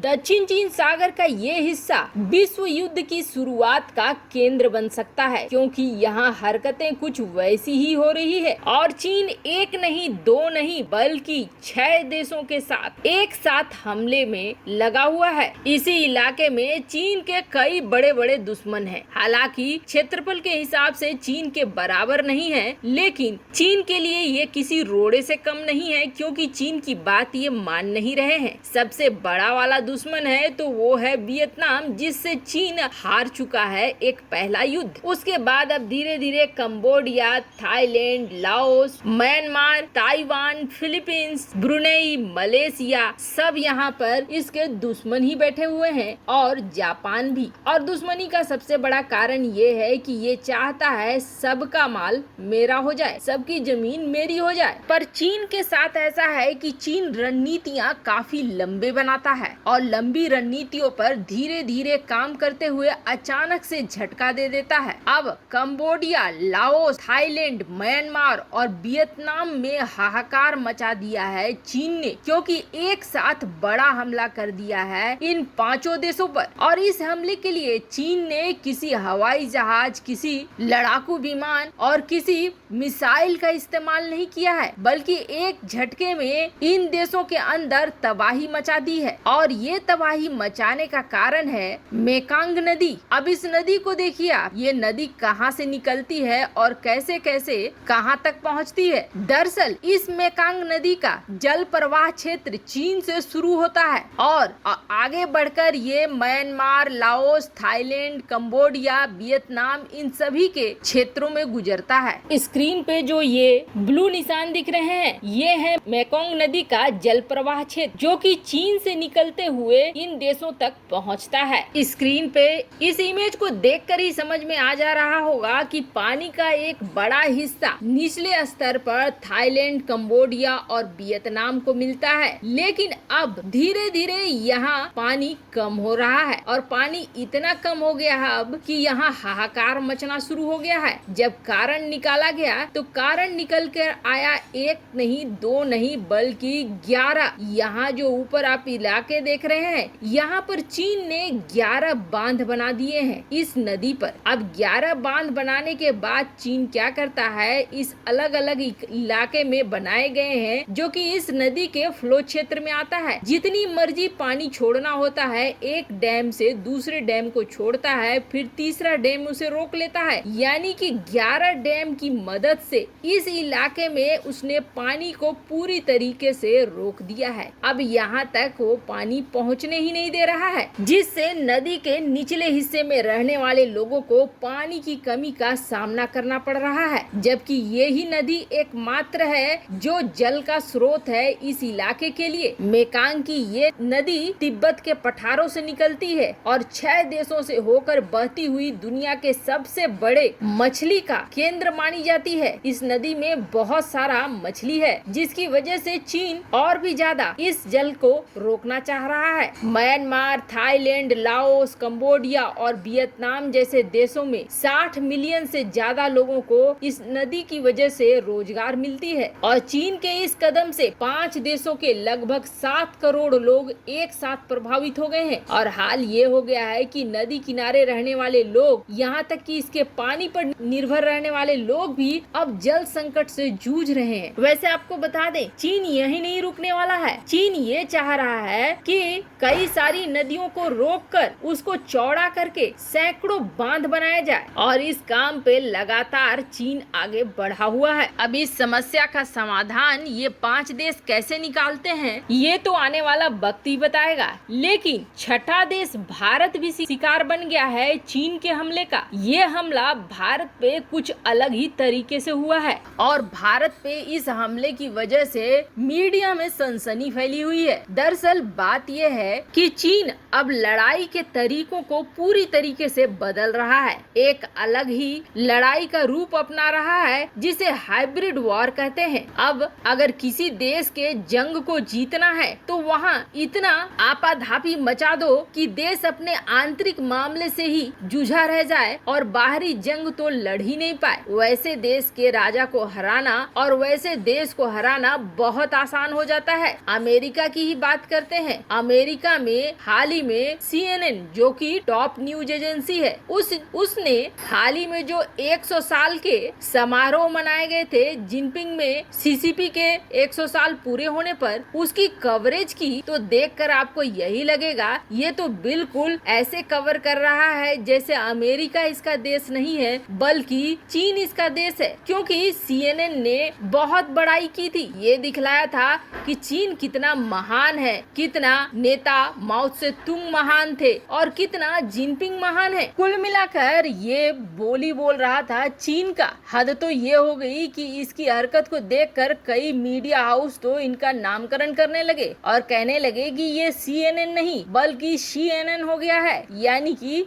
दक्षिण चीन सागर का ये हिस्सा विश्व युद्ध की शुरुआत का केंद्र बन सकता है, क्योंकि यहाँ हरकतें कुछ वैसी ही हो रही है और चीन एक नहीं दो नहीं बल्कि 6 देशों के साथ एक साथ हमले में लगा हुआ है। इसी इलाके में चीन के कई बड़े बड़े दुश्मन हैं। हालांकि क्षेत्रफल के हिसाब से चीन के बराबर नहीं है, लेकिन चीन के लिए ये किसी रोड़े से कम नहीं है, क्योंकि चीन की बात ये मान नहीं रहे हैं। सबसे बड़ा वाला दुश्मन है तो वो है वियतनाम, जिससे चीन हार चुका है एक पहला युद्ध। उसके बाद अब धीरे धीरे Cambodia, Thailand, Laos, Myanmar, Taiwan, Philippines, Brunei, Malaysia सब यहाँ पर इसके दुश्मन ही बैठे हुए हैं और जापान भी। और दुश्मनी का सबसे बड़ा कारण ये है कि ये चाहता है सबका माल मेरा हो जाए, सबकी जमीन मेरी हो जाए। पर चीन के साथ ऐसा है कि चीन रणनीतियाँ काफी लंबे बनाता है और लंबी रणनीतियों पर धीरे धीरे काम करते हुए अचानक से झटका दे देता है। अब कंबोडिया, लाओस, थाईलैंड, म्यांमार और वियतनाम में हाहाकार मचा दिया है चीन ने, क्योंकि एक साथ बड़ा हमला कर दिया है इन 5 देशों पर। और इस हमले के लिए चीन ने किसी हवाई जहाज, किसी लड़ाकू विमान और किसी मिसाइल का इस्तेमाल नहीं किया है, बल्कि एक झटके में इन देशों के अंदर तबाही मचा दी है। और ये तबाही मचाने का कारण है मेकांग नदी। अब इस नदी को देखिए आप, ये नदी कहाँ से निकलती है और कैसे कैसे कहाँ तक पहुँचती है। दरअसल इस मेकांग नदी का जल प्रवाह क्षेत्र चीन से शुरू होता है और आगे बढ़कर ये Myanmar, Laos, Thailand, Cambodia, Vietnam इन सभी के क्षेत्रों में गुजरता है। स्क्रीन पे जो ये ब्लू निशान दिख रहे हैं, ये है मेकोंग नदी का जल प्रवाह क्षेत्र, जो कि चीन से निकलते हुए इन देशों तक पहुंचता है। स्क्रीन पे इस इमेज को देखकर ही समझ में आ जा रहा होगा कि पानी का एक बड़ा हिस्सा निचले स्तर पर थाईलैंड, कंबोडिया और वियतनाम को मिलता है, लेकिन अब धीरे धीरे यहाँ पानी कम हो रहा है और पानी इतना कम हो गया है अब कि यहाँ हाहाकार मचना शुरू हो गया है। जब कारण निकाला गया तो कारण निकल कर आया एक नहीं दो नहीं बल्कि 11। यहाँ जो ऊपर आप इलाके देख रहे हैं, यहाँ पर चीन ने 11 बांध बना दिए हैं इस नदी पर। अब 11 बांध बनाने के बाद चीन क्या करता है, इस अलग अलग इलाके में बनाए गए हैं जो कि इस नदी के फ्लो क्षेत्र में आता है। जितनी मर्जी पानी छोड़ना होता है, एक डैम से दूसरे डैम को छोड़ता है, फिर तीसरा डैम उसे रोक लेता है। यानी कि 11 डैम की मदद से इस इलाके में उसने पानी को पूरी तरीके से रोक दिया है। अब यहाँ तक वो पानी पहुँचने ही नहीं दे रहा है, जिससे नदी के निचले हिस्से में रहने वाले लोगों को पानी की कमी का सामना करना पड़ रहा है। जबकि ये ही नदी एकमात्र है जो जल का स्रोत है इस इलाके के लिए। मेकांग की ये नदी तिब्बत के पठारों से निकलती है और 6 देशों से होकर बहती हुई दुनिया के सबसे बड़े मछली का केंद्र मानी जाती है। इस नदी में बहुत सारा मछली है, जिसकी वजह से चीन और भी ज्यादा इस जल को रोकना चाह रहा है। म्यांमार, थाईलैंड, लाओस, कंबोडिया और वियतनाम जैसे देशों में 60 मिलियन से ज्यादा लोगों को इस नदी की वजह से रोजगार मिलती है और चीन के इस कदम से 5 देशों के लगभग 7 करोड़ लोग एक साथ प्रभावित हो गए हैं। और हाल ये हो गया है कि नदी किनारे रहने वाले लोग, यहाँ तक कि इसके पानी पर निर्भर रहने वाले लोग भी अब जल संकट से जूझ रहे हैं। वैसे आपको बता दें, चीन यही नहीं रुकने वाला है। चीन ये चाह रहा है कि कई सारी नदियों को रोककर उसको चौड़ा करके सैकड़ों बांध बनाया जाए और इस काम पे लगातार चीन आगे बढ़ा हुआ है। अब इस समस्या का समाधान ये 5 देश कैसे निकालते हैं, ये तो आने वाला वक्त ही बताएगा। लेकिन छठा देश भारत भी शिकार बन गया है चीन के हमले का। ये हमला भारत पे कुछ अलग ही तरीके से हुआ है और भारत पे इस हमले की वजह से मीडिया में सनसनी फैली हुई है। दरअसल बात यह है कि चीन अब लड़ाई के तरीकों को पूरी तरीके से बदल रहा है। एक अलग ही लड़ाई का रूप अपना रहा है जिसे हाइब्रिड वॉर कहते हैं। अब अगर किसी देश के जंग को जीतना है तो वहाँ इतना आपाधापी मचा दो कि देश अपने आंतरिक मामले से ही जूझा रह जाए और बाहरी जंग तो लड़ ही नहीं पाए। वैसे देश के राजा को हराना और वैसे देश को हराना बहुत आसान हो जाता है। अमेरिका की ही बात करते हैं। अमेरिका में हाल ही में CNN जो कि टॉप न्यूज एजेंसी है उसने हाल ही में जो 100 साल के समारोह मनाए गए थे जिनपिंग में CCP के 100 साल पूरे होने पर उसकी कवरेज की, तो देखकर आपको यही लगेगा ये तो बिल्कुल ऐसे कवर कर रहा है जैसे अमेरिका इसका देश नहीं है बल्कि चीन इसका देश है। क्योंकि CNN ने बहुत बड़ाई की थी, ये दिखलाया था कि चीन कितना महान है, कितना नेता माओ से तुंग महान थे और कितना जिनपिंग महान है। कुल मिलाकर ये बोल रहा था चीन का। हद तो ये हो गई कि इसकी हरकत को देखकर कई मीडिया हाउस तो इनका नामकरण करने लगे और कहने लगे कि ये CNN नहीं बल्कि CNN हो गया है, यानी कि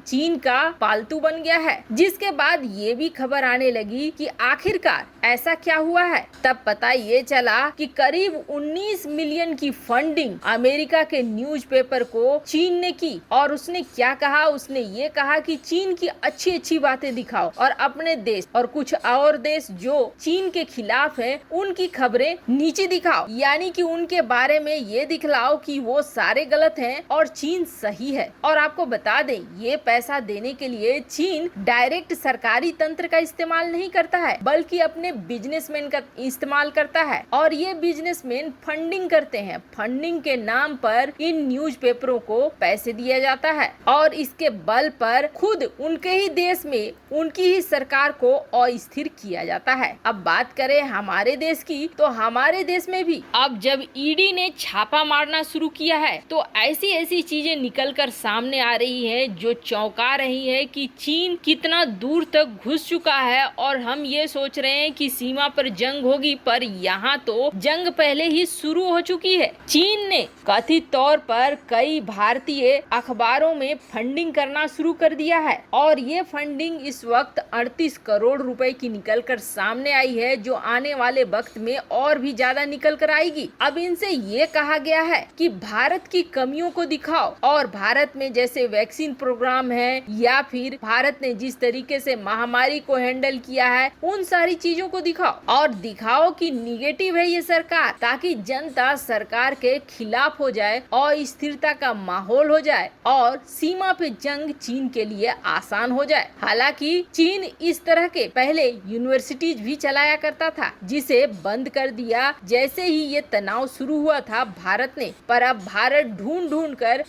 चीन का पालतू बन गया है। जिसके बाद ये भी खबर आने लगी कि आखिरकार ऐसा क्या हुआ है। तब पता ये चला कि करीब 19 मिलियन की फंडिंग अमेरिका के न्यूज़पेपर को चीन ने की और उसने क्या कहा, उसने ये कहा कि चीन की अच्छी बातें दिखाओ और अपने देश और कुछ और देश जो चीन के खिलाफ है उनकी खबरें नीचे दिखाओ, यानी कि उनके बारे में ये दिखलाओ कि वो सारे गलत हैं और चीन सही है। और आपको बता दें ये पैसा देने के लिए चीन डायरेक्ट सरकारी तंत्र का इस्तेमाल नहीं करता है बल्कि अपने बिजनेसमैन का इस्तेमाल करता है और ये बिजनेसमैन फंडिंग करते हैं। फंडिंग के नाम पर इन न्यूज़पेपरों को पैसे दिया जाता है और इसके बल पर खुद उनके ही देश में उनकी ही सरकार को अस्थिर किया जाता है। अब बात करें हमारे देश की, तो हमारे देश में भी अब जब ईडी ने छापा मारना शुरू किया है तो ऐसी चीजें निकलकर सामने आ रही हैं जो चौंका रही है कि चीन कितना दूर तक घुस चुका है। और हम ये सोच रहे हैं कि सीमा पर जंग होगी, पर यहाँ तो जंग पहले ही शुरू हो चुकी है। चीन ने कथित तौर पर कई भारतीय अखबारों में फंडिंग करना शुरू कर दिया है और ये फंडिंग इस वक्त 38 करोड़ रुपए की निकलकर सामने आई है जो आने वाले वक्त में और भी ज्यादा निकल कर आएगी। अब इनसे ये कहा गया है कि भारत की कमियों को दिखाओ और भारत में जैसे वैक्सीन प्रोग्राम है या फिर भारत ने जिस तरीके से महामारी को हैंडल किया है उन सारी चीजों को दिखाओ और दिखाओ कि निगेटिव है ये सरकार, ताकि जनता सरकार के खिलाफ हो जाए और स्थिरता का माहौल हो जाए और सीमा पे जंग चीन के लिए आसान हो जाए। हालांकि चीन इस तरह के पहले यूनिवर्सिटीज भी चलाया करता था जिसे बंद कर दिया जैसे ही ये तनाव शुरू हुआ था भारत ने। पर अब भारत ढूंढ कर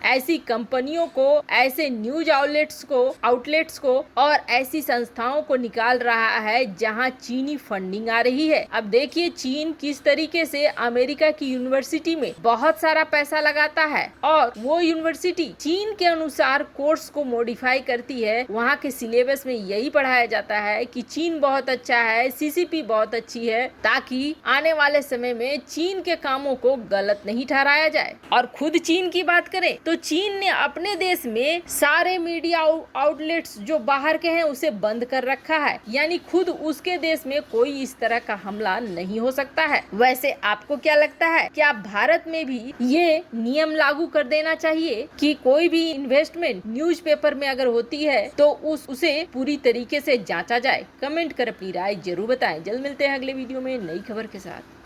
ऐसी कंपनियों को, ऐसे न्यूज आउटलेट्स को और ऐसी संस्थाओं को निकाल रहा है जहां चीनी फंडिंग आ रही है। अब देखिए चीन किस तरीके से अमेरिका की यूनिवर्सिटी में बहुत सारा पैसा लगाता है और वो यूनिवर्सिटी चीन के अनुसार कोर्स को मॉडिफाई करती है। वहाँ के सिलेबस में यही पढ़ाया जाता है कि चीन बहुत अच्छा है, CCP बहुत अच्छी है, ताकि आने वाले समय में चीन के कामों को गलत नहीं ठहराया जाए। और खुद चीन की बात करें तो चीन ने अपने देश में सारे मीडिया आउटलेट्स जो बाहर के हैं उसे बंद कर रखा है, यानी खुद उसके देश में कोई इस तरह का हमला नहीं हो सकता है। वैसे आपको क्या लगता है, क्या भारत में भी ये नियम लागू कर देना चाहिए कि कोई भी इन्वेस्टमेंट न्यूज़पेपर में अगर होती है तो उसे पूरी तरीके से जांचा जाए? कमेंट कर अपनी राय जरूर बताएं। जल्द मिलते हैं अगले वीडियो में नई खबर के साथ।